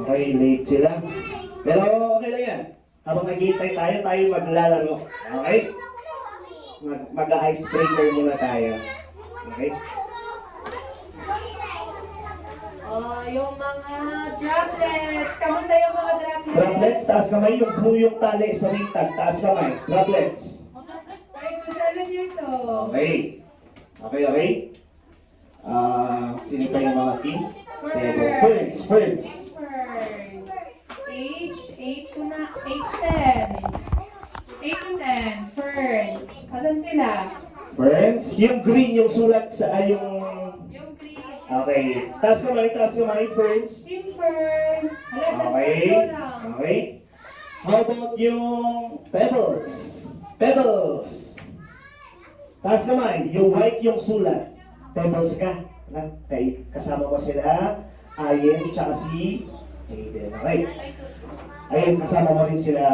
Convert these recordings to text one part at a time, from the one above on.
Okay, late sila. Pero okay lang yan. Habang naghihintay tayo, tayo maglalaro. Okay? Mag-icebreaker muna tayo. Okay? Oh, yung mga droplets. Kamusta yung mga droplets? Droplets, taas kamay. Yung buyong tali sa wingtag, taas kamay. Droplets. 5 to 7 years old. Okay. Okay. Sino pa yung mga team? Ferns. First. Age 8 to 10. 8 to 10. First. Asan sila? Ferns. Yung green, yung sulat sa yung... Yung green. Okay. Taas kamay, Ferns. Team Ferns. Okay. Okay. How about yung pebbles? Pebbles. Taas kamay, yung white yung sulat. Pebbles ka. Okay. Kasama ko sila, Ayen, tsaka si Jaden. Okay. Ayun, kasama mo rin sila,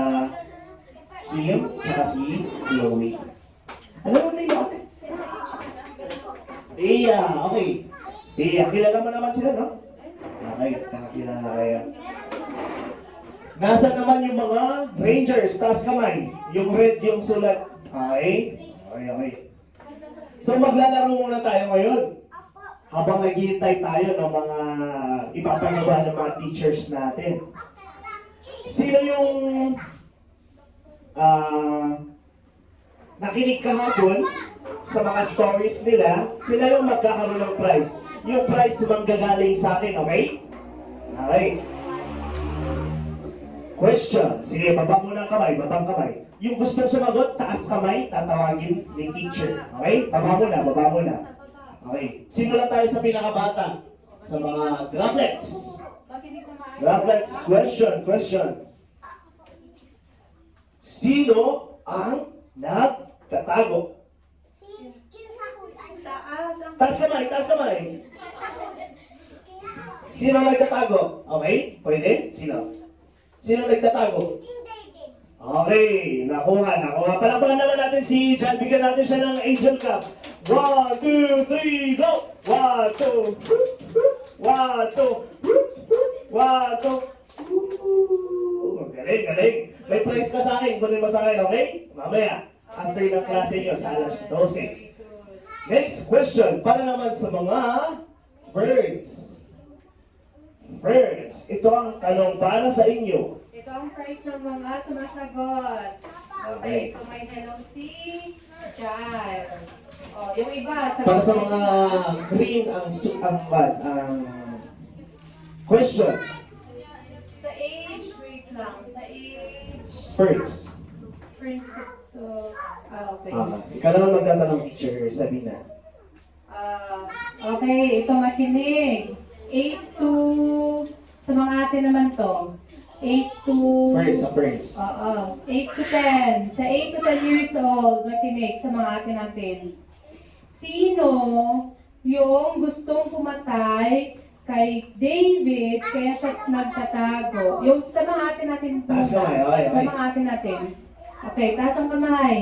Kim, tsaka si Chloe. Alam mo na yun, okay? Tia, okay. Tia, kilala mo naman sila, no? Okay, kakilala kayo. Nasaan naman yung mga Rangers? Taas kamay. Yung red yung sulat. Okay? Okay. So maglalaro muna tayo ngayon. Habang naghihintay tayo ng mga ipapagawa ng mga teachers natin. Sino yung nakinig kahapon sa mga stories nila, sila yung magkakaroon ng prize. Yung prize manggagaling sa atin, okay? Okay. Question. Sige, babang muna ang kamay, babang kamay. Yung gustong sumagot, taas kamay, tatawagin ni teacher. Okay? Baba muna. Okay. Simulan tayo sa pinakabata. Sa mga droplets. Droplets, question. Sino ang nagtatago? Taas kamay. Sino ang nagtatago? Okay? Pwede? Sino nagtatago? Okay, nakuha. Palakpakan naman natin si Jan. Bigyan natin siya ng Angel Cup. 1, 2, 3, go! 1, 2, 1, 2, Galing. May prize ka sa akin. Kunin mo sa akin, okay? Mamaya, after ng klase nyo sa alas 12. Next question, para naman sa mga birds. Ito ang tanong para sa inyo. Ito ang prize ng mga sumasagot. Okay, so may hello si Jan. Oh, yung iba, Para sa mga green ang question. Sa age, wait lang. Sa age... First. Friends ko. Okay. Ikaw naman magtatanong, teacher, sabi na. Okay, ito makinig. 8 to... Sa mga ate naman to. 8 to... First. 8 to 10. Sa 8 to 10 years old, makinig sa mga ate natin. Sino yung gustong pumatay kay David kaya siya nagtatago? Yung sa mga ate natin po. Taas kamay, okay. Sa mga ate natin. Okay, taas ang kamay.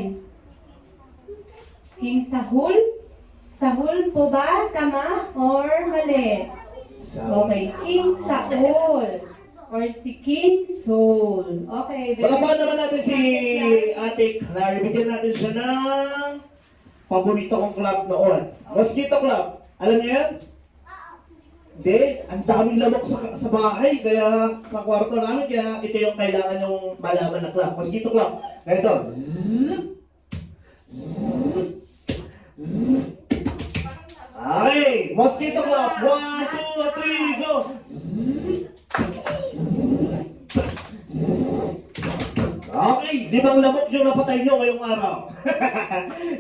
King Saul? Saul po ba? Tama? Or mali? Okay, King Saul. Or si King Saul. Okay. Palakpakan naman natin si Ate Clary. Bigyan natin siya ng paborito kong club noon. Mosquito Club. Alam niyo yan? Hindi. Ang daming lamok sa bahay. Kaya sa kwarto namin. Kaya ito yung kailangan yung malaman na club. Mosquito Club. Ganito. Okay. Mosquito Club. 1, 2, 3, go! Okay, 5 lamok yung napatay nyo ngayong araw.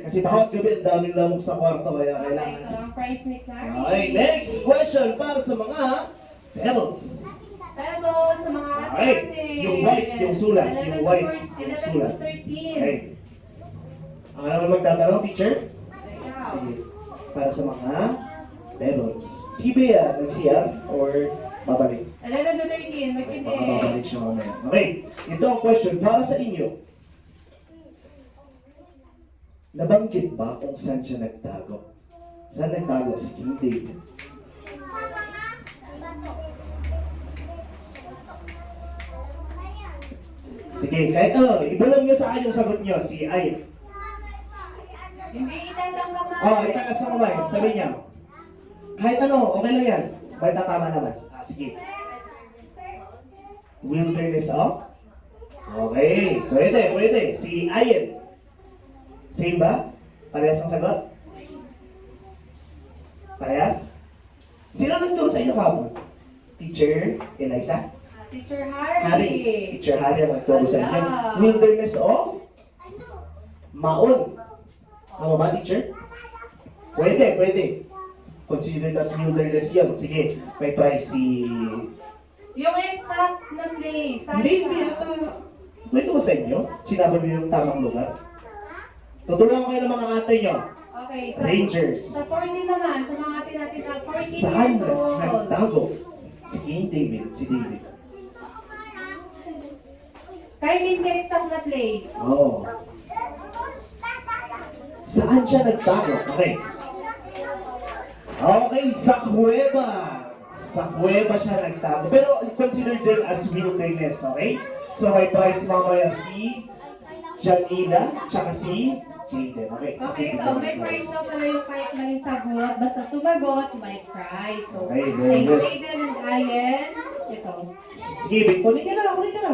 Kasi bawat gabi ang daming lamok sa kwarto kaya Okay, kailangan. ito ang prize ni Clary. Okay, next question para sa mga pebbles. Pebbles sa mga ate Okay, natin. yung white, yung sulat. 11 Yung to white, 14, yung 11 sulat. to 13. Okay. Ang naman magtatanong, teacher? Ikaw. Sige. Para sa mga pebbles. Sige ba yan? Nag-CR? Or babalik? 11 to 13, makinig. Babalik siya mamaya. Okay, ito ang question para sa inyo. Nabanggit ba kung saan siya nagtago? Saan nagtago si King David? Sige, kahit ano, ibulong nyo sa akin yung sagot nyo, si Ayan. Hindi itaas ang kamay. Oh, itaas na kamay, sabi niya. Kahit ano, okay lang yan. May tatama naman. Sige. Wilderness of? Okay, pwede. Si Ayan. Same ba? Parehas ang sagot? Parehas? Sino nagturo sa inyo kahapon? Teacher Eliza? Teacher Harry. Teacher Harry ang nagturo sa inyo. Ala. Wilderness of? Maon. Tama ba, teacher? Pwede. Considered as wilderness yun. Sige, may prize si... Yung exact na place. Saan Hindi siya? ata. Ito ko sa inyo? Sinabi mo yung tamang lugar? Tutulungan ko kayo ng mga ate nyo. Okay, Rangers. Sa 40 naman, sa mga atin natin na 40 Saan years old. nagtago? Si King David, si David. Kay Minty exact na place. Oh. Saan siya nagtago? Okay. Okay, sa kuweba. Sa kuweba siya nagtago. Pero considered din as wilderness, okay? So may prize mamaya si Janila, tsaka si Jaden. Okay, Okay, ito, may prize daw pala yung kahit maling sagot. Basta sumagot, may prize. So, Okay, very kay good. Jaden and Ayen, ito. Sige, kunin ka na.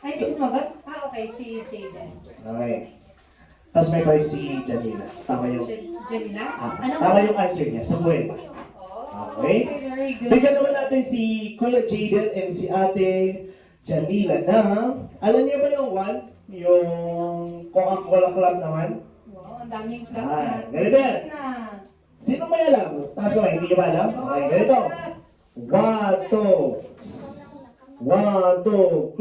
Ay, sino sumagot? Ah, okay, si Jaden. Okay. Tapos may prize si Janila. Tama yung... Janila? Ah, tama yung answer niya, sa kuweba. Oh, Okay. very good. Bigyan naman natin si Kuya Jaden and si Ate Janila na, alam niyo ba yung one? Yung Coca-Cola Club naman? Wow, ang daming club Ah, na. ganito yan. Na. Sino may alam? Taas kamay, hindi niyo ba alam? Okay, ganito. 1, 2. 1, 2.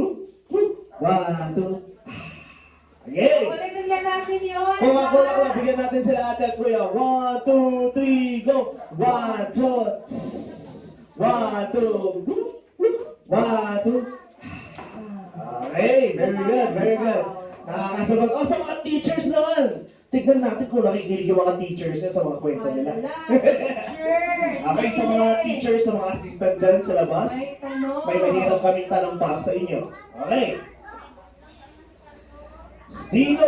1, 2. Okay. Ulitin nga natin yun. Coca-Cola Club, bigyan natin sila ate at kuya. 1, 2, 3, go! 1, 2. 1, 2. 1, 2. Okay, very good. Nakakasagot. Oh, sa mga teachers naman. Tignan natin kung nakikinig yung mga teachers niya sa mga kwento nila. Teachers! Okay, sa mga teachers, sa mga assistant dyan sa labas, May tanong. may mahirap kaming tanong para sa inyo. Okay. Sino?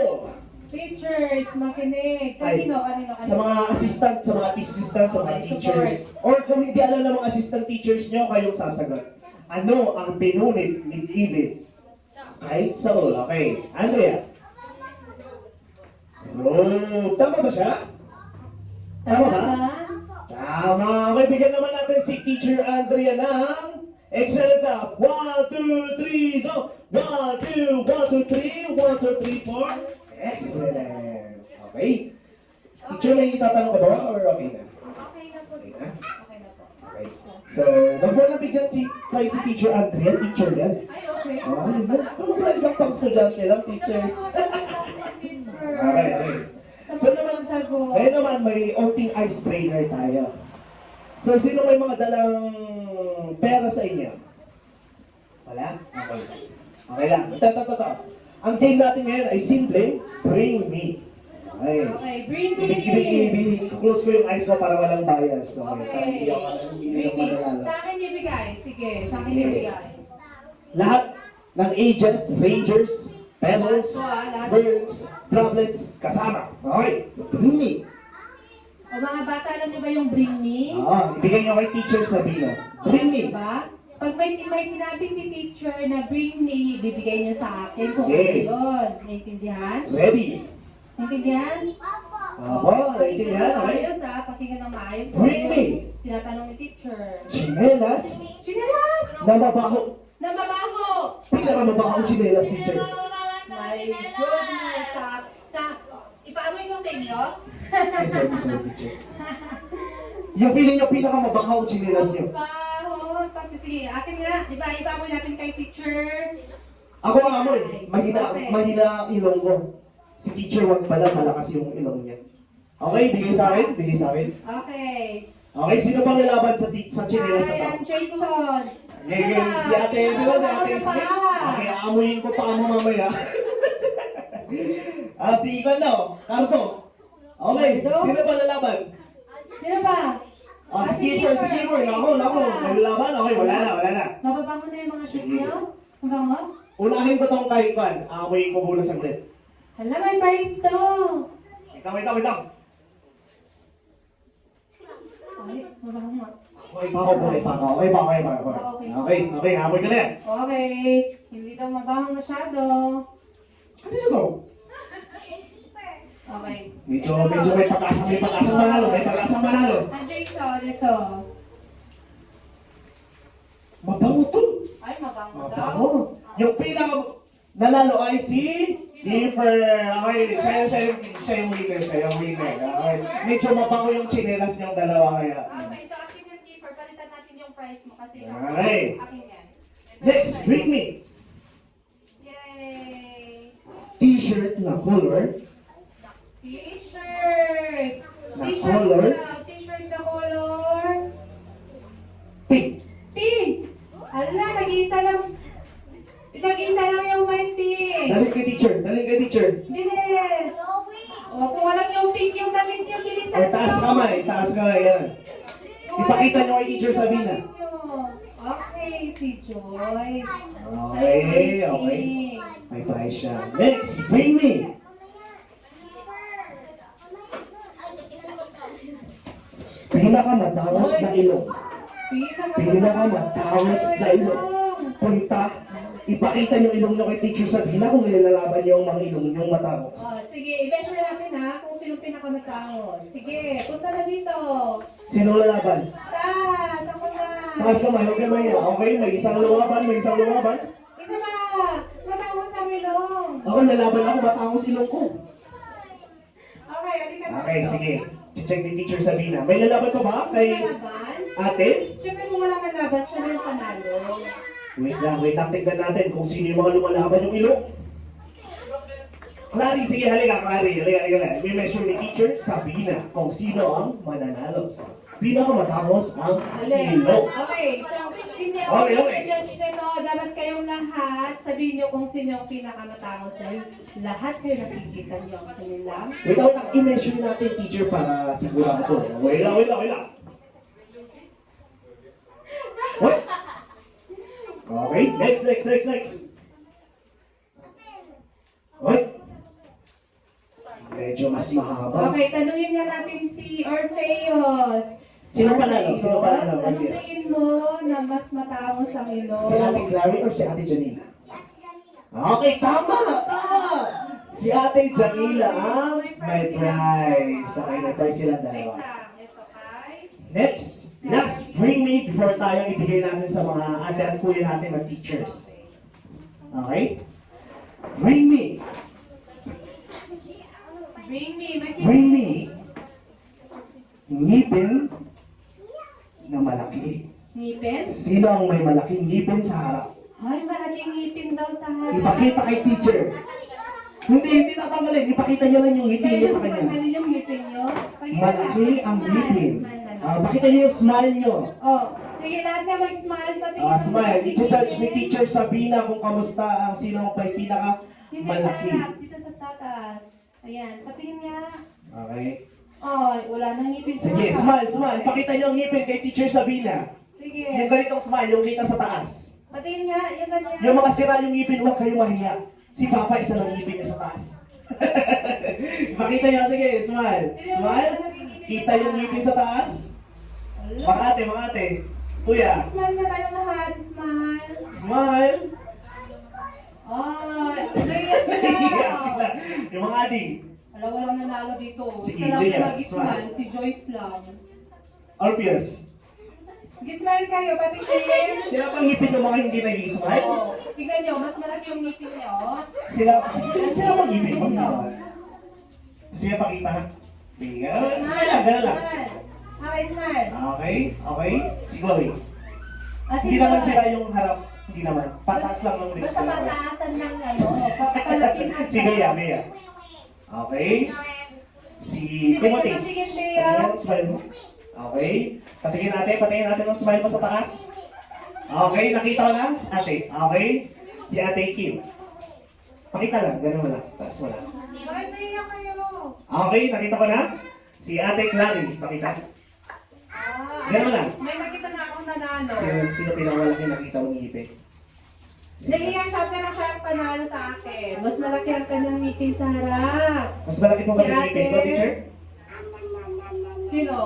Teachers, makinig. Kanino? Sa mga assistant, sa mga assistant, sa mga Okay, teachers. Or kung hindi alam ng mga assistant teachers nyo, kayong sasagot. Ano ang pinunit ni David kay Saul? Okay. Andrea? Oh, tama ba siya? Tama ba? Tama. Okay, bigyan naman natin si Teacher Andrea ng excellent up. 1, 2, 3, go! 1, 2, 1, 2, 3, 1, 2, 3, 4. Excellent. Okay. Teacher, may itatanong ka ba or okay na? Okay na po. Okay na? Okay na po. Okay. So, wag mo na bigyan si Teacher Andrea, teacher yan. Ay, okay. Okay, ano ba yung pang estudyante lang, teacher? Okay, okay. So naman, ngayon naman may opening icebreaker tayo. So, sino may mga dalang pera sa inyo? Wala? Okay. Okay lang. Ito. Ang game natin ngayon ay simple, bring me. Okay. Okay, bring me. I-close ko yung eyes ko para walang bias. Okay. Para Okay. hindi ako Bring me. mananalo. Sa akin ibigay. Sige, sa akin ibigay. Lahat ng ages, rangers, pebbles, Lahat. birds, droplets, kasama. Okay. Bring me. O mga bata, alam niyo ba yung bring me? Ibigay niyo kay teacher Sabino. Bring me. Diba? Pag may sinabi si teacher na bring me, bibigay niyo sa akin kung Okay. ano yun. Naintindihan? Ready? Naintindihan? Aba, Pakinggan naintindihan, ng okay? maayos ha, pakinggan ng maayos. Bring me. Tinatanong ni teacher. Chinelas Chinelas! na mabaho. Na mabaho! Pinakamabaho chinelas, teacher. My goodness! Ipaamoy ko sa inyo? Ay, sorry, teacher. Yung feeling niyo pinakamabaho chinelas niyo. Baho! Pati sige, atin nga, ipaamoy natin kay teacher. Ako ang amoy. Mahina ang ilong ko. Si teacher, wag pala, malakas yung ilong niya. Okay, bigay sa akin. Okay. Okay, sino pang lalaban sa chinelas na to? Ayan, Jason. Okay, si ate, sino si ate? Sige. Okay, aamuyin ko pa mo mamaya. Si Ivan daw, Carto. Okay, sino pa lalaban? Sino ba? Si Kiefer. Nako. May lalaban? Okay, wala na. Mababango na yung mga shoes Sige. niyo? Mabango? Unahin ko tong kahit kan. Amoy ko muna saglit. Hala, may prize to. Wait lang. Ay, mabaho nga. Okay pa ako. Okay, amoy ko na yan. Okay, hindi daw mabaho masyado. Ano yun to? Okay. Medyo may pag-asang manalo. Nandiyo ito. Mabango to. Ay, mabango daw. Mabango. Yung pinaka nanalo ay si Kiefer. Okay, siya yung winner. Okay. Medyo mabango yung chinelas niyong dalawa kaya. Okay, so akin yung Kiefer. Palitan natin yung price mo kasi Okay. akin yan. Next, bring me. Yay! T-shirt na color. T-shirt! Na T-shirt color? na. T-shirt na color. Pink. Pink! Ala, nag-iisa lang yung white pink. Daling kay teacher. Bilis! O, kung alam yung pink yung damit niyo, bilisan O, taas kamay, yan. Ipakita niyo kay teacher Sabina. Okay, si Joyce. Okay. May prize siya. Next, bring me. Pinakamatangos na ilong. Pinakamatangos na ilong. Punta, ipakita niyo ilong niyo kay teacher Sabina kung nilalaban niyo ang mga ilong niyong matangos. Oh, sige, i-measure natin ha kung sino pinakamatangos. Sige, punta na dito. Sino lalaban? Taas, ako na. Taas kamay, okay ba yan? Okay, may isang lumaban. Isa ba? Matangos ang ilong. Ako, nalaban ako, matangos ilong ko. Okay, halika na Okay, dito. sige. Check ni teacher Sabina. May lalaban pa ba kay Laban? ate? Siyempre kung walang kalaban, siya na yung panalo. Wait lang. Tignan natin kung sino yung mga lumalaban yung ilong. Clary, sige, halika. May measure ni teacher Sabina kung sino ang mananalo. Pinakamatangos ang Alin? ilong. Okay, so hindi ako Okay. judge nito. Dapat kayong lahat sabihin nyo kung sino yung pinakamatangos dahil lahat kayo nakikita nyo ang kanilang. Wait lang. I-measure natin teacher para sigurado. Wait lang. What? Okay, next. What? Medyo mas mahaba. Okay, tanungin nga natin si Orpheus. Sino panalo? Orpheus, I anong guess. tingin mo na mas matangos ang ilong? Si Ate Clary or si Ate Janila? Okay, tama! Si Ate Janila ang may prize. Okay, may prize silang Wait dalawa. lang, ito kay... Next, last bring me before tayo ibigay natin sa mga ate at kuya natin na teachers. Okay? Bring me. Bring me. Ngipin na malaki. Ngipin? Sino ang may malaking ngipin sa harap? Ay, malaking ngipin daw sa harap. Ipakita kay teacher. Hindi tatanggalin. Ipakita niyo lang yung ngipin niyo sa kanya. Tanggalin yung ngipin nyo. Malaki ang ngipin. Smile na lang. Pakita niyo yung smile niyo. Oh, sige, lahat na mag-smile. Smile. I-judge ni teacher Sabina kung kamusta ang sino ang may pinaka Dito sa malaki. harap, dito sa tatas. Ayan, patingin nga. Okay. Oh, wala nang ngipin sa Sige, harap. smile. Pakita niyo ang ngipin kay teacher Sabina. Sige. Yung ganitong smile, yung kita sa taas. Patingin nga, yung ganyan. Yung mga sira yung ngipin, huwag kayo mahiya. Si Papa, isa lang ngipin niya sa taas. Pakita niyo, sige, smile. Smile. Kita yung ngipin sa taas. Wala. Mga ate. Kuya, Smile na tayo lahat. Smile. smile. Oh, naiyak sila. Iiyak sila. Yung mga adik. Alam, walang nanalo dito. Si Isa lang EJ yung yan, nag-smile, smile. si Joyce lang. Orpheus. Gismile kayo, patingin. Sila pang ngipin ng mga hindi nag-smile? Oh, tingnan nyo, mas malaki yung ngipin nyo. Sila pang ngipin mo. Ito. Sige, pakita na. Smile lang, gano'n lang. Smile. Okay, smile. Okay. Sige, wait. Si Hindi naman Joy. sila yung harap. Hindi naman. Pataas lang ng lips. Basta pataasan ng ano, papalakin at Si Bea. Okay. Si Si Bea, Timothy. patingin, Bea. Patingin ang smile mo. Okay. Patingin natin ang smile mo sa taas. Okay, nakita ko na. Ate. Okay. Si Ate Kim. Pakita lang. Ganun mo lang. Taas mo lang. Bakit naiyak kayo? Okay, nakita ko na. Si Ate Clary. Pakita. Ganun lang. May nakita na akong nanalo. Sino pinakamalaki nakita mong ngipin? Nahiya siya, pero siya ang panalo sa akin. Mas malaki ang kanyang ngipin sa harap. Mas malaki po ba Si sa ngipin ko, ate. teacher? Sino?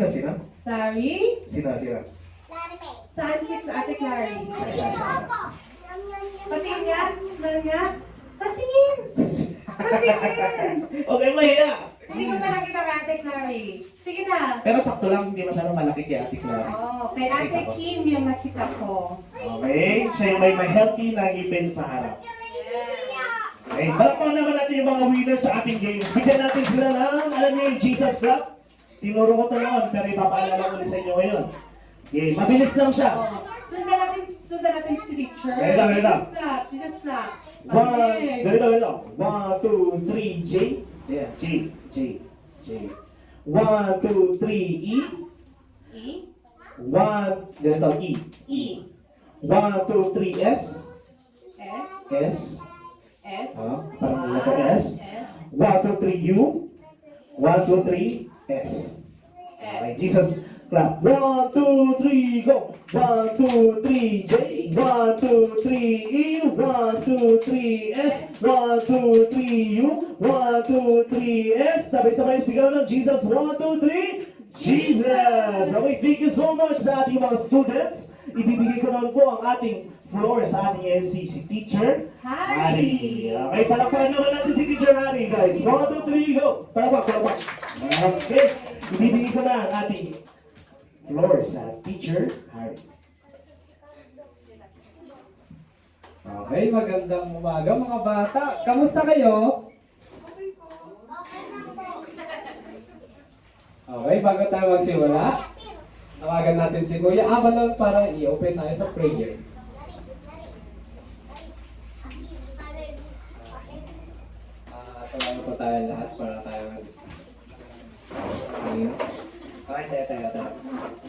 Sino? Sorry? Sino? Saan si Ate Clary? Patingin nga. Smell nga. Patingin! Patingin! Okay, mahiya. Hindi ko pa nakita kay Ate Clary. Sige na. Pero sakto lang, hindi masyadong malaki kay Ate Clara. Oh, kay Ate Kim yung nakita ko. Okay, siya yung may healthy na ngipin sa harap. Okay, palakpakan naman natin yung mga winners sa ating game. Bigyan natin sila ng, alam niyo yung Jesus Club? Tinuro ko ito noon, pero ipapaalala ko sa inyo ngayon. Okay, mabilis lang siya. Oh. Sundan natin si teacher. Ganito. Jesus Flap. Ganito. 1, 2, 3, J. Yeah, J. 1, 2, 3, E. E. 1, ganito, E. E. 1, 2, 3, S. S. S. S. Parang letter S. S. 1, 2, 3, U. 1, 2, 3, S. Okay, Jesus clap. 1, 2, 3, go. 1, 2, 3, J. 1, 2, 3, E. 1, 2, 3, S. 1, 2, 3, U. 1, 2, 3, S. Sabay-sabay sigaw ng Jesus. 1, 2, 3, Jesus! Okay, thank you so much sa ating mga students. Ibibigay ko naman po ang ating floor sa ating MC, si Teacher Harry. Okay, palakpakan naman natin si Teacher Harry, guys. 1, 2, 3, go! Palakpak. Okay, ibibigay ko na ang ating floor sa Teacher Harry. Okay, magandang umaga mga bata. Kamusta kayo? Okay, bago tayo magsimula, tawagan natin si Kuya Avalon para i-open tayo sa prayer. Tawagan po tayo lahat para tayo Okay, tayo.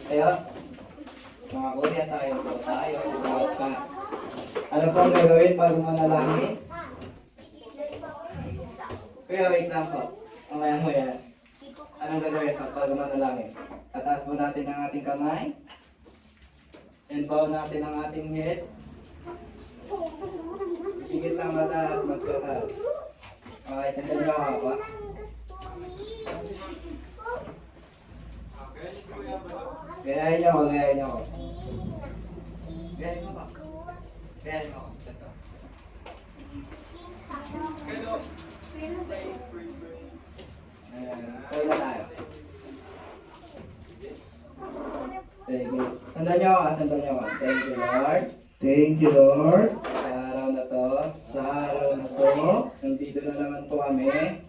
Tayo. Mga Korea tayo po tayo. Ano po ang gagawin bago manalangin? Kuya, wait lang po. Mamaya. Anong gagawin po bago manalangin? Tataas po natin ang ating kamay. Inbow natin ang ating head. Sigit lang mata at magkakal. Okay, tandaan nyo ako po. Gayahin nyo ako. Gayahin mo ako. Ito. Tayo na tayo. Thank you. Tandaan nyo ako. Thank you, Lord. Thank you, Lord. Sa araw na to, Sa araw na to, nandito na naman po kami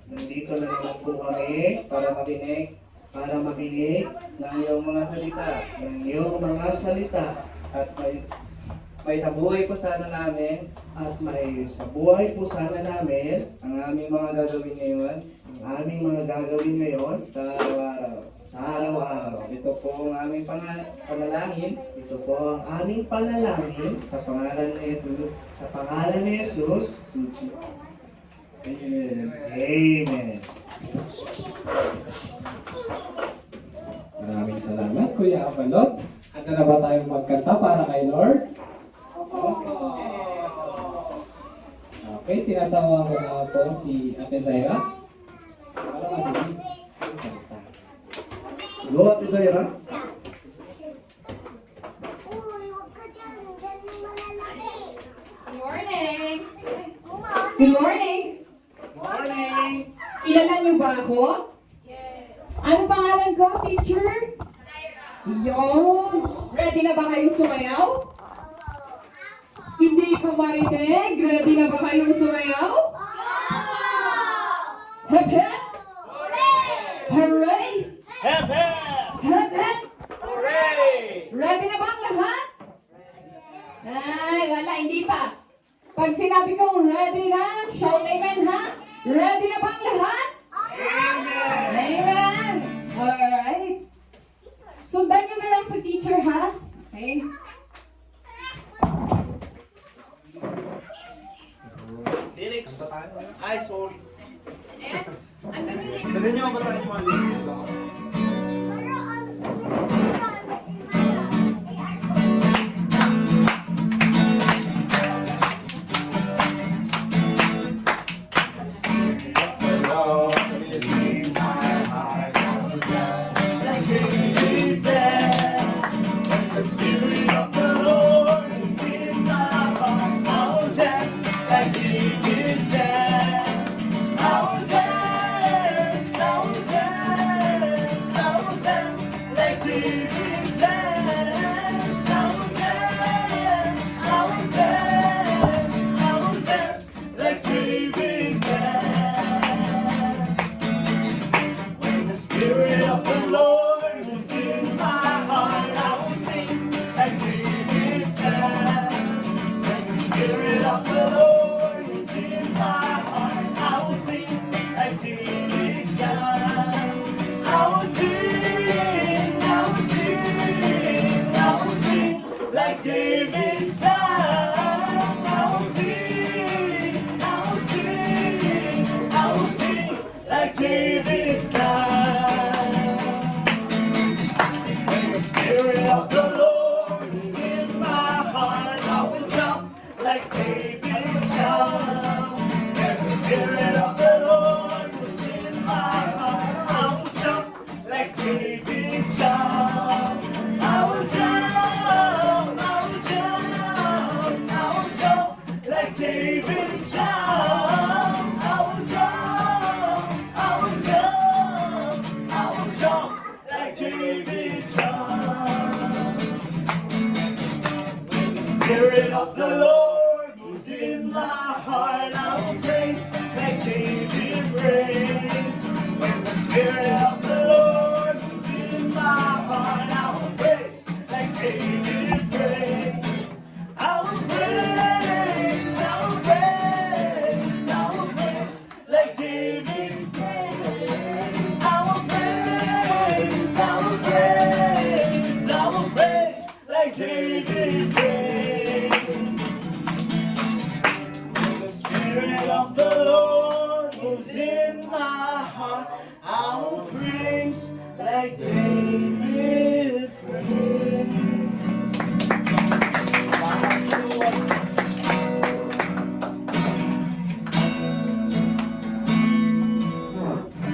nandito na naman po kami para makinig para makinig ng iyong mga salita ng iyong mga salita at may tabuhay po sana namin at may sa buhay po sana namin ang aming mga gagawin ngayon ang aming mga gagawin ngayon sa araw-araw. sa araw-araw. Ito po ang aming panalangin Ito po ang aming panalangin sa pangalan ni Jesus. sa pangalan ni Jesus. Amen. Amen. Maraming salamat, Kuya Avalon. Handa na ba tayong magkanta para kay Lord? Okay, tinatawag ko na po si Ate Zaira para makinig ang kanta. Go, Ate Zaira. Good morning! Good morning! Morning! Kilala niyo ba ako? Ano pangalan ko, teacher? Yun! Ready na ba kayong sumayaw? Hindi ko marinig. Ready na ba kayong sumayaw? Hep hep! Hooray! Hep hep! Hep hep! Hooray! Ready na ba ang lahat? Ay, wala, hindi pa. Pag sinabi kong ready na, shout amen ha? Ready na ba ang lahat? Amen! Amen! Alright. Sundan nyo na lang sa teacher ha? Okay? Lyrics. Ay, sorry. And, Pwede niyo ako basahin yung mga lyrics. Spirit of the Lord is in my heart. I will praise like David praised. When the Spirit of the Lord is in my heart, I will praise like David praised. I will praise, I will praise, I will praise like David praised. I will praise, I will praise, I will praise like David praised. When the Spirit of the Lord moves in my heart, I will praise like David praised.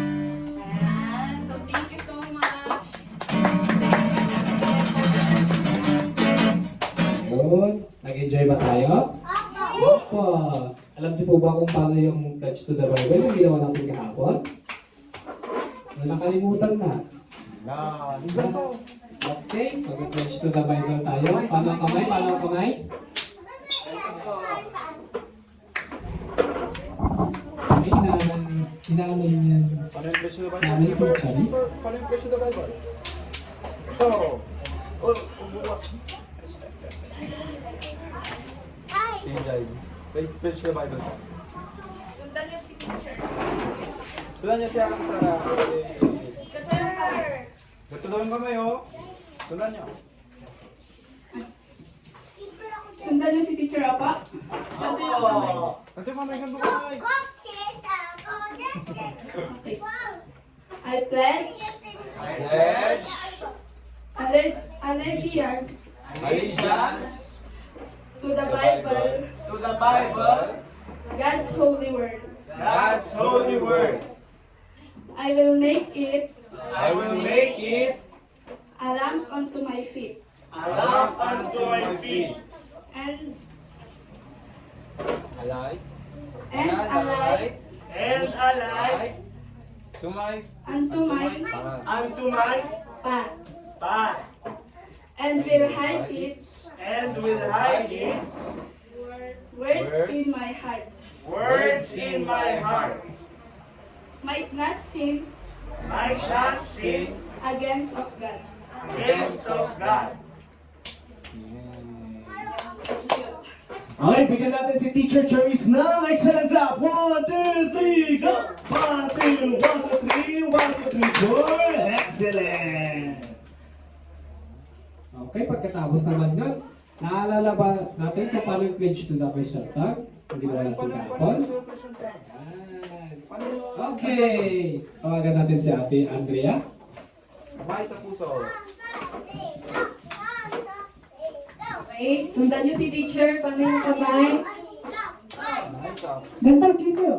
Ayan. So, thank you so much. Yun. Nag-enjoy ba tayo? Opo. Alam niyo po ba kung paano yung Pledge to the Bible yung ginawa natin kahapon? Nakalimutan na. Okay, mag-Pledge to the Bible tayo. Paano ang kamay? Paano ang kamay? Ay, inaanay niya namin si Charis. Paano yung presyo ng Bible? Si Jai. May presyo ng Bible. Sundan niyo si teacher. Sundan niya siya ang Sara. Katulong ka. Natulungan kami, oh. Sundan niyo. Sundan niyo si teacher, apa? Ate, mamay ganito kamay. Okay. I pledge Pledge. Allegiance to the Bible, to the Bible, God's holy word. God's holy word. I will make it I will make it a lamp unto my feet a lamp unto my feet and Alay. a light and a light Sumay. unto my unto my path, path, and will hide its and will hide its words in my heart. words in my heart. Might not sin Might not sin against of God. against of God. Okay, bigyan natin si Teacher Charis ng excellent clap. 1, 2, 3, go! 1, 2, 1, 2, 3, 1, 2, 3, 4. Excellent! Okay, pagkatapos naman yun, naalala ba natin kung paano yung pledge to the question tag? Hindi ba natin kahapon? Okay, tawagan natin si Ate Andrea. Kamay sa puso. Okay, sundan niyo si teacher. Paano yung kamay? Kamay sa. Dental dito.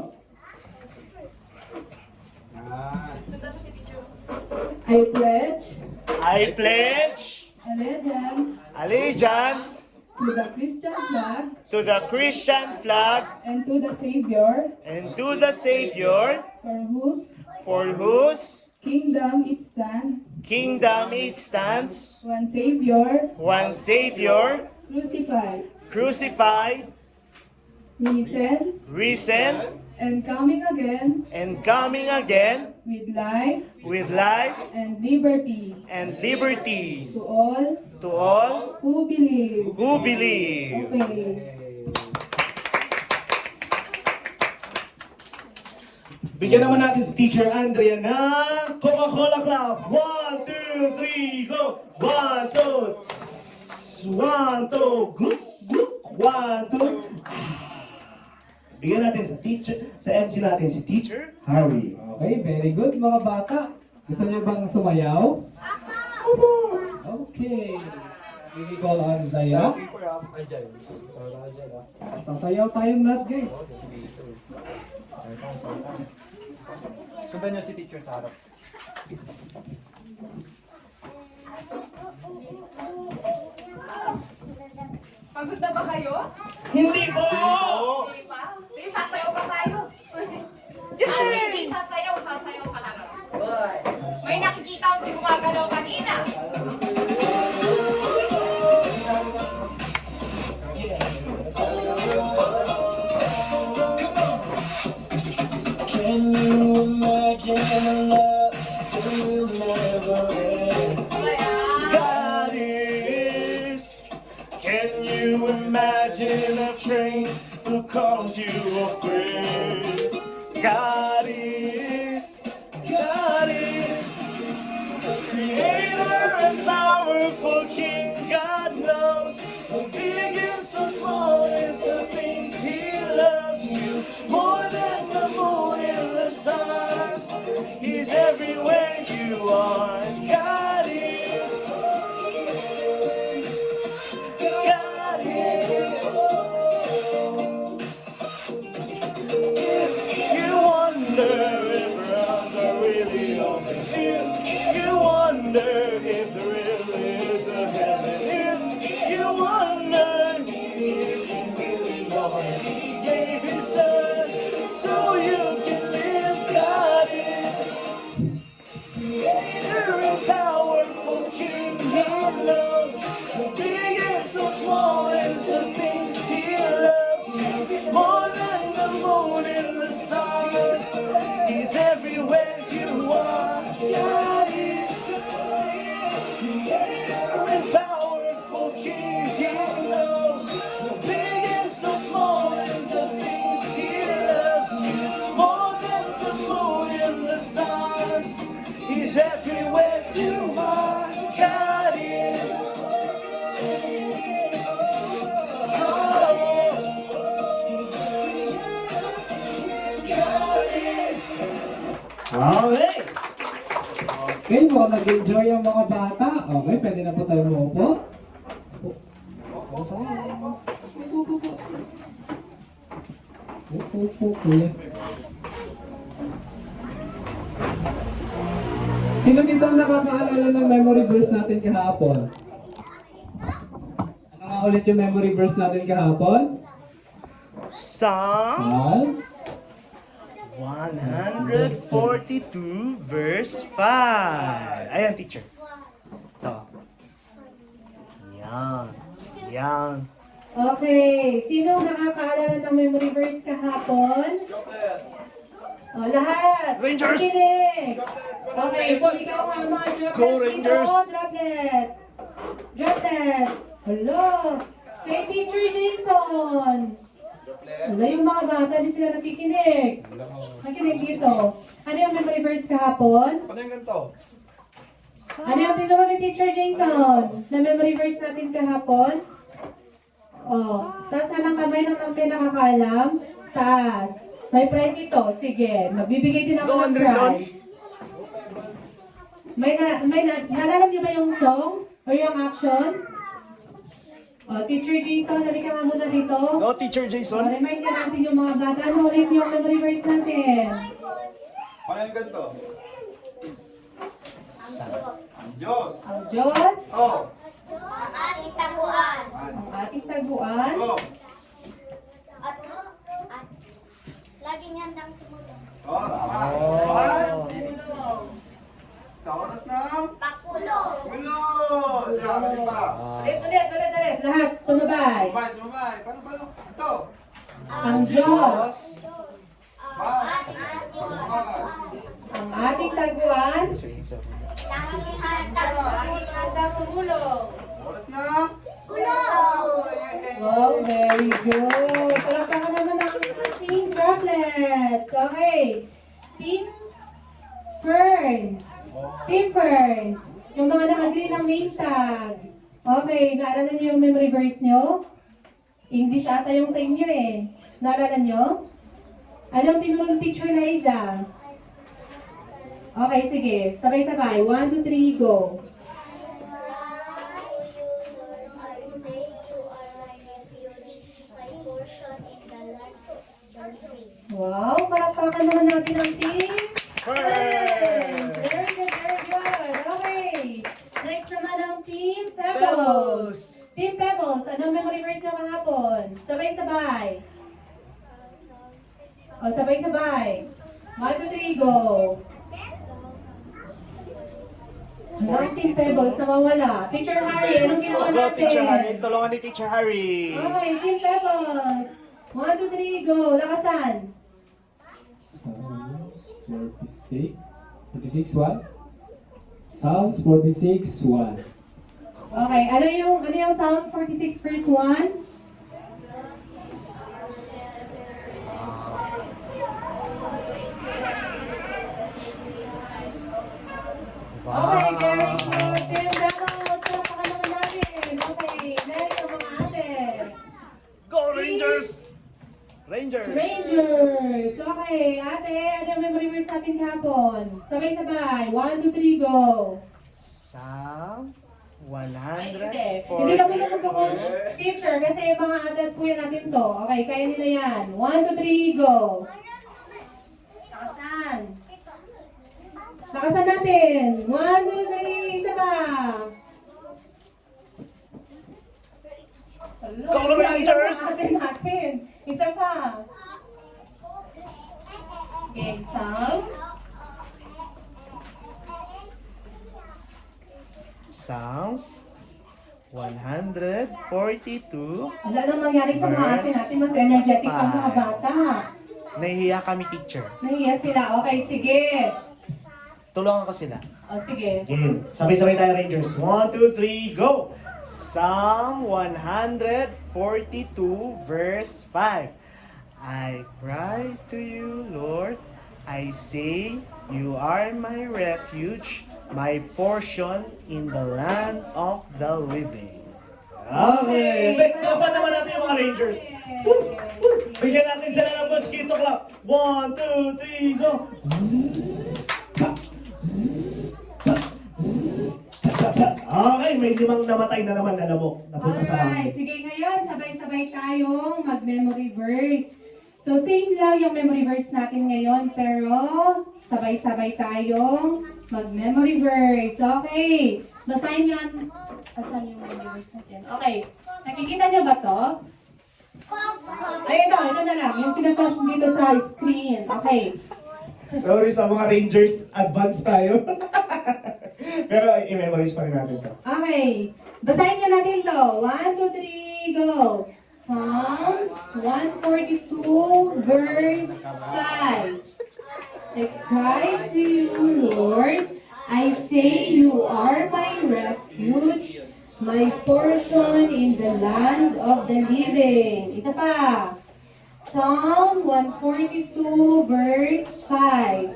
Yan. Sundan mo si teacher. I pledge I pledge allegiance allegiance to the Christian flag to the Christian flag and to the Savior and to the Savior for whose for whose kingdom it stands, kingdom it stands, one Savior, one Savior, crucified, crucified, risen, risen, and coming again and coming again with life and liberty liberty to all to all who believe. who believe. Okay. Bigyan naman natin si Teacher Andrea ng Coca-Cola Club. 1, 2, 3, go! 1, 2, 1, 2, group, group, 1, 2. Bigyan natin sa teacher, sa MC natin si Teacher Harry. Okay, very good mga bata. Gusto niyo bang sumayaw? Opo! Okay. We call on Zaira. Ay, Jai. Sara dyan, ah. Sasayaw tayong lahat guys. Sundan niyo si teacher sa harap. Pagod na ba kayo? Hindi po! Hindi pa? Sige, sasayaw pa tayo. Hindi sasayaw sa harap. May nakikita akong di gumagalaw kanina. imagine a friend who calls you a friend. God is creator and powerful King. God knows how big and so small is the things He loves you more than the moon and the stars. He's everywhere you are. God is. If you wonder if rounds are really open, if you wonder if there really is a heaven, if you wonder if you really know He gave His Son so you can live. God is you're a powerful King. He knows how big and so small is the things He loves you more than the moon and the stars. He's everywhere you are. God is a powerful King. He knows how big and so small is the things He loves you more than the moon and the stars. He's everywhere you are. God is. Okay. Okay, mukhang nag-enjoy ang mga bata. Okay, pwede na po tayo maupo. Upo, kuya. Sino dito ang nakakaalala ng memory verse natin kahapon? Ano nga ulit yung memory verse natin kahapon? Psalm Psalms 142 verse 5. Ayan, teacher. Ito. Yan. Yan. Okay, sino nakakaalala ng memory verse kahapon? Lahat. Rangers! Makinig. Okay, so ikaw nga mga droplets. Go, Rangers! Dito, droplets. Droplets. Hello. Kay Teacher Jason. Wala yung mga bata, di sila nakikinig. Nakikinig dito. Ano yung memory verse kahapon? Ano yung ganito? Ano yung tinuro ni Teacher Jason? Na memory verse natin kahapon? Oh, taas ka ng kamay ng pinakakalam. Taas. May prize ito. Sige, magbibigay din ako Go, ng Anderson. prize. Nalalam niyo ba yung song? O yung action? Oh, Teacher Jason, halika nga muna dito. Go, Teacher So, Jason. remind ka natin yung mga bata. Ano ulit yung memory verse natin? Ano yung ganito? Ang Diyos. Ang Diyos, Oh. Ang ating taguan. ang ating taguan, Oh. At laging handang tumulong. Oh, tama. Oh. tulong. Sa oras ng Pakulong. ulo. Sinabi pa. Ulit. Lahat, sumabay. Sumabay. Paano? Ito. Ang Diyos, Ang ating taguan. ang ating taguan, Laging handang tumulong. handang tumulong. Oras ng Tulong. Wow, very good. Palakpakan naman ang ating droplets. Okay. Team Ferns. Team Ferns. Yung mga naka-green ng name tag. Okay, naalala niyo yung memory verse niyo? English ata yung sa inyo eh. Naalala niyo? Anong tinuro ng Teacher Liza? Okay, sige. Sabay-sabay. 1, 2, 3, go. Wow, palakpakan naman natin ang team. Friends! Very good, very good. Okay. Next naman ang Team Pebbles. Pebbles. Team Pebbles, anong memory verse nyo kahapon? Sabay-sabay. O, sabay-sabay. 1, 2, 3, go. Ang Team Pebbles, nawawala. Teacher Harry, anong ginawa Go, natin? Teacher Harry. Tulungan ni Teacher Harry. Okay, Team Pebbles. 1, 2, 3, go. Lakasan. 46, 1. Psalms 46, 1. Okay, ano yung Psalm 46 verse 1? Rangers! Rangers! Rangers! Okay, ate, ano yung memory verse natin kahapon? Sabay-sabay. 1, 2, 3, go! Psalm Hindi 140. ka muna mag-coach, teacher, kasi mga adult po yan natin to. Okay, kaya nila yan. 1, 2, 3, go! Lakasan! Lakasan natin! 1, 2, 3, isa pa! Go Rangers! Natin. Isa pa. Okay, Psalms. Psalms 142. Wala nang mangyari sa mga atin natin. Mas energetic ang mga bata. Nahihiya kami, teacher. Nahiya sila. Okay, sige. Tulungan ko sila. O, sige. Game. Sabay-sabay tayo, Rangers. 1, 2, 3, go! Psalm 142, verse 5. I cry to you, Lord. I say, you are my refuge, my portion in the land of the living. Okay. Tapan naman natin yung mga Rangers. Woo! Woo! Bigyan natin sila ng mosquito clap. 1, 2, 3, go! Okay, may 5 namatay na naman, alam mo. Napunta sa Alright, sige ngayon, sabay-sabay tayong mag-memory verse. So, same lang yung memory verse natin ngayon, pero sabay-sabay tayong mag-memory verse. Okay, basahin nga. Basahin yung memory verse natin. Okay, nakikita niyo ba to? Ay, ito na lang. Yung pinatash dito sa screen. Okay. Sorry sa mga Rangers, advance tayo. Pero i-memorize pa rin natin to. Okay. Basahin nga natin to. 1, 2, 3, go. Psalms 142, verse 5. I cry to you, Lord. I say you are my refuge, my portion in the land of the living. Isa pa. Psalm 142, verse 5.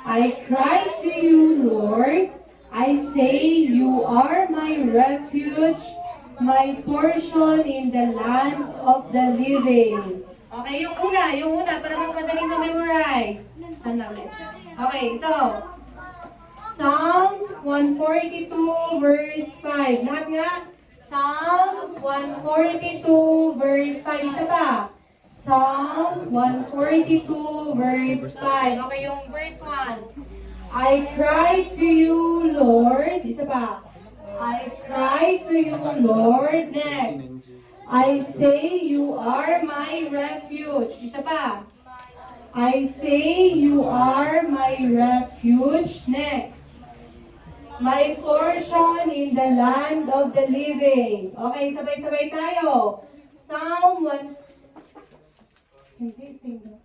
I cry to you, Lord. I say you are my refuge, my portion in the land of the living. Okay, yung una, para mas madaling ma-memorize. Saan na ulit? Okay, ito. Psalm 142, verse 5. Lahat nga. Psalm 142, verse 5. Isa pa. Psalm 142, verse 5. Okay, yung verse 1. I cry to you, Lord. Isa pa. I cry to you, Lord. Next. I say you are my refuge. Isa pa. I say you are my refuge. Next. My portion in the land of the living. Okay, sabay-sabay tayo. Psalm 1. Hindi, sino?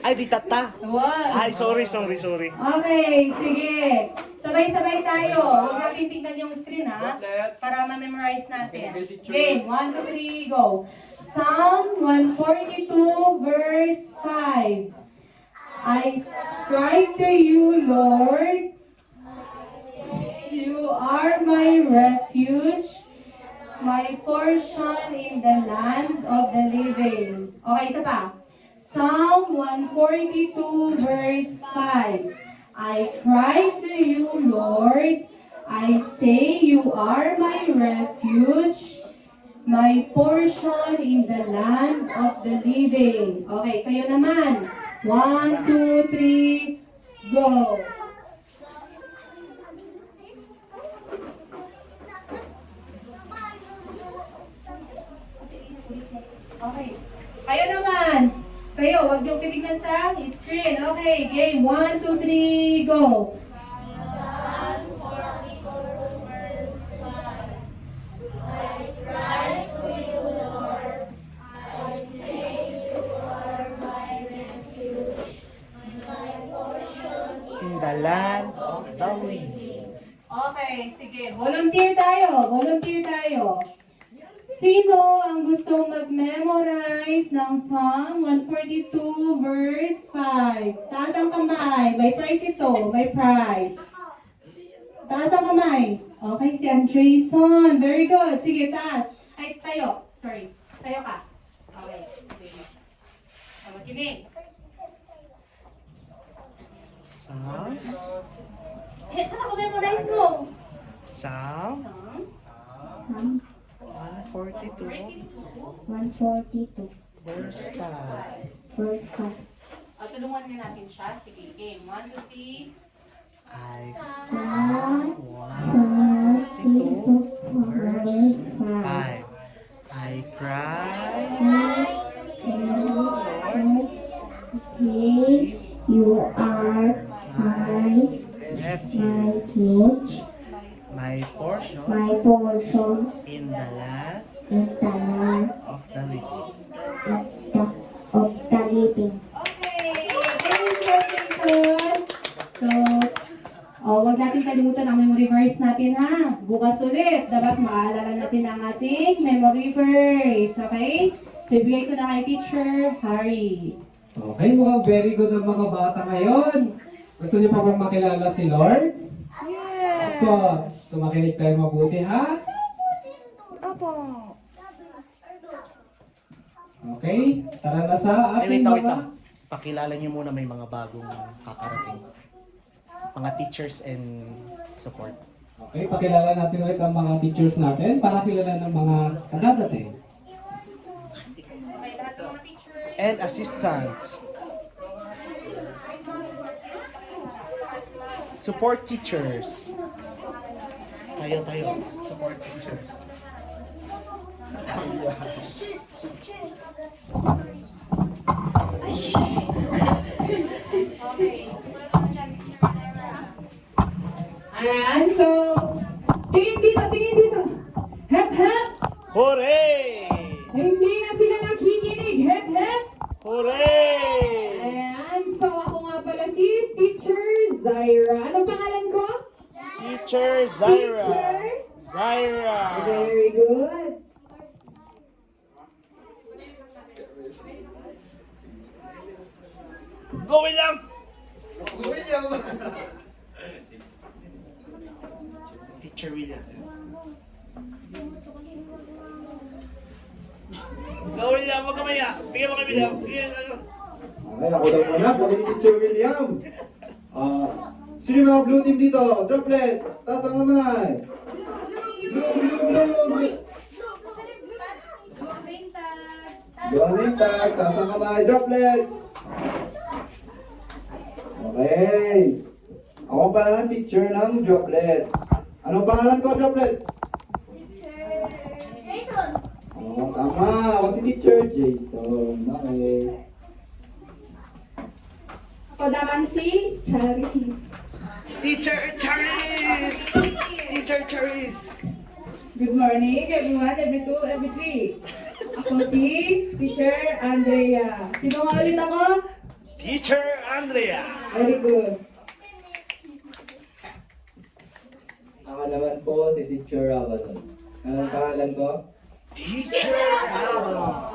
Ay, di tata. One. Ay, sorry. Okay, sige. Sabay-sabay tayo. Huwag natin tingnan yung screen, ha? Para ma-memorize natin. Game, 1, 2, 3, go. Psalm 142, verse 5. I cry to you, Lord. You are my refuge, my portion in the land of the living. Okay, isa pa. Psalm 142, verse 5. I cry to you, Lord. I say you are my refuge, my portion in the land of the living. Okay, kayo naman. 1, 2, 3, go. Okay. Kayo naman. Kayo, huwag niyong titignan sa screen. Okay, game. 1, 2, 3, go. In the land of the living. Okay, sige. Volunteer tayo. Sino ang gustong mag-memorize ng Psalm 142 verse 5? Taas ang kamay. May prize ito. May prize. Taas ang kamay. Okay, si Andreson. Very good. Sige, taas. Ay, tayo. Sorry. Tayo ka. Okay. Makinig. Psalm. Ano ko memorize mo? Psalm Psalm 142 142. verse 5. Verse 5. Tulungan nga natin siya. Sige, game. 1, 2, 3. I Psalm 142 verse 142 verse 5. 5. I cry. See, you are my Refuge, refuge, my portion my portion in the land in the land of the living. of the living. Okay. Thank you, Jason. So, wag natin kalimutan ang memory verse natin ha. Bukas ulit. Dapat maalala natin ang ating memory verse. Okay? So, ibigay ko na kay Teacher Harry. Okay, mukhang very good ang mga bata ngayon. Gusto niyo pa bang makilala si Lord? Yes! Of course. So makinig tayo mabuti, ha? Apo. Okay, tara na sa Ay, wait ating lang, wait mga... lang. Pakilala niyo muna, may mga bagong kakarating. Mga teachers and support. Okay, pakilala natin ulit ang mga teachers natin para kilala ng mga kadadating. Okay, lahat ng mga teachers. And assistants. Support teachers. Tayo. Support teachers. Okay. Sumunod ako dyan, Teacher Manera. Ayan, so, tingin dito. Hep, hep. Hooray! Hindi na sila nakikinig. Hep, hep. Hooray! Ayan, so ako nga pala si Teacher Zaira. Ano pangalan ko? Teacher Zaira. Teacher? Zaira. Very good. Go, William! William! Teacher William. Go, William! Huwag ka maya! Bigyan mo kay William! Bigyan ano? Ay, ako daw muna. Sabi ni Teacher William. Sino yung mga blue team dito? Droplets! Taas ang kamay! Blue! Blue ang tag! Taas ang kamay! Droplets! Okay. Ako pala ang teacher ng droplets. Anong pangalan ko, droplets? Jason! Oo, tama. Ako si Teacher Jason. Okay. Ako naman si Charis. Teacher Charis! Teacher Charis! Good morning, everyone, every two, every three. Ako si Teacher Andrea. Sino nga ulit ako? Teacher Andrea! Very good. Ako naman po si Teacher Avalon. Anong pangalan ko? Teacher Avalon!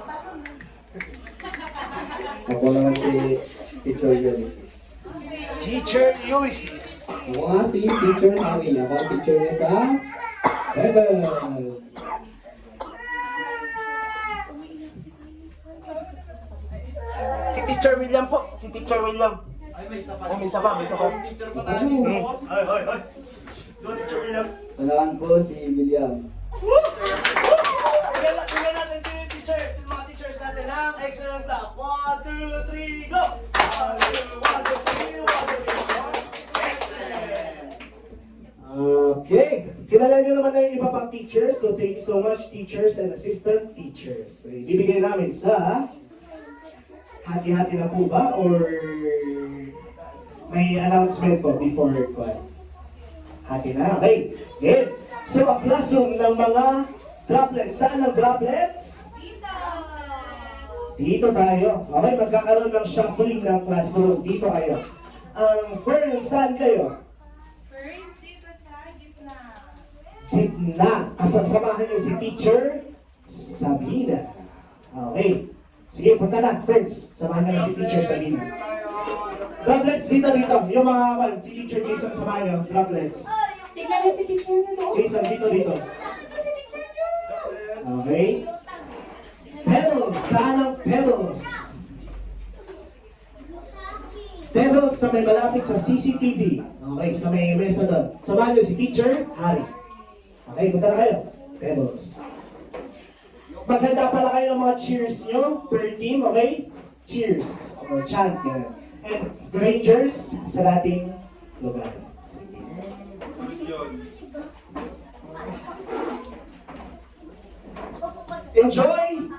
Ako naman si Teacher Ulysses. Teacher Ulysses! Ako nga si Teacher Harry. Ako ang teacher niya sa Rebels. Si Teacher William po! Si Teacher William! Ay, may isa pa. May isa pa. Teacher pa tayo. Ay. Go, Teacher William! Pangalan ko si William. Tingnan natin si teacher, si mga teachers natin ng excellent clap. 1, 2, 3, go! 1, 2, 3, 1, 2, 3, excellent! Okay. Kilala nyo naman na yung iba pang teachers. So thank you so much, teachers and assistant teachers. So, ibibigay namin sa hati-hati na po ba? Or may announcement po before hati na? Okay. Good. So ang classroom ng mga droplets. Saan ang droplets? Dito tayo. Okay, magkakaroon ng shuffling ng classroom. Dito kayo. Ang first, saan kayo? First, dito sa gitna. Gitna. Kasasamahan niyo si Teacher Sabina. Okay. Sige, punta na, friends. Samahan na si Teacher Sabina. Droplets dito. Yung mga si Teacher Jason samahan nyo. Droplets. Tignan niyo si teacher niyo, no? Jason, dito. Okay. Pebbles. Saan ang Pebbles? Pebbles sa may malapit sa CCTV. Okay, sa may mesa doon. Samahan nyo si Teacher Harry. Okay, punta na kayo. Pebbles. Maghanda pala kayo ng mga cheers nyo per team, okay? Cheers. O chant, yan. And Rangers sa dating lugar. Sige. Enjoy